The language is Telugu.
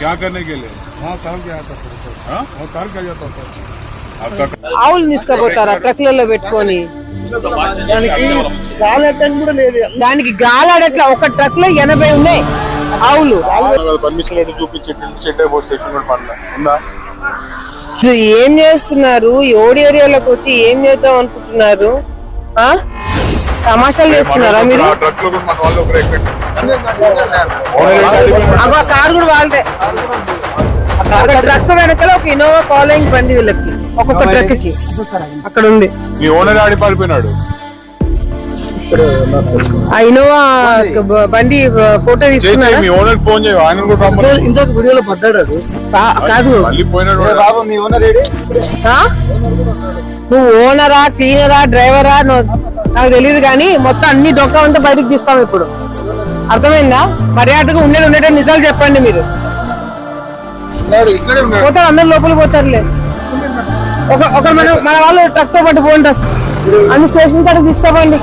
क्या करने के लिए? ఆవులు తీసుకుపోతారా ట్రక్లలో పెట్టుకొని? దానికి గాలాడట్లా ఒక ట్రక్ లో 80 ఉన్నాయి ఆవులు. ఏం చేస్తున్నారు? ఓడి ఏరియాలోకి వచ్చి ఏం చేద్దాం అనుకుంటున్నారు? తమాషాలు చేస్తున్నారా మీరు? కారు కూడా వాళ్ళదే. ట్రక్ వెనకాల ఒక ఇన్నోవా ఫాలోయింగ్ బండి వీళ్ళకి, ఒక్కొక్క ట్రక్ కి అక్కడ ఉంది. ఆ ఇన్నోవా బండి ఫోటో తీసుకున్నారా? వీడియోలో పడ్డాడు కాదు, నువ్వు ఓనరా క్లీనరా డ్రైవరా నాకు తెలియదు, కానీ మొత్తం అన్ని డొక్క అంతా బయటకు తీస్తాం ఇప్పుడు. అర్థమైందా? మర్యాదగా ఉండేది ఉండేటట్టు నిజాలు చెప్పండి. మీరు పోతారు, అందరు లోపల పోతారులే. ఒక మన వాళ్ళు ట్రక్ తో పాటు పోండి, అన్ని స్టేషన్ కాడికి తీసుకోపోండి.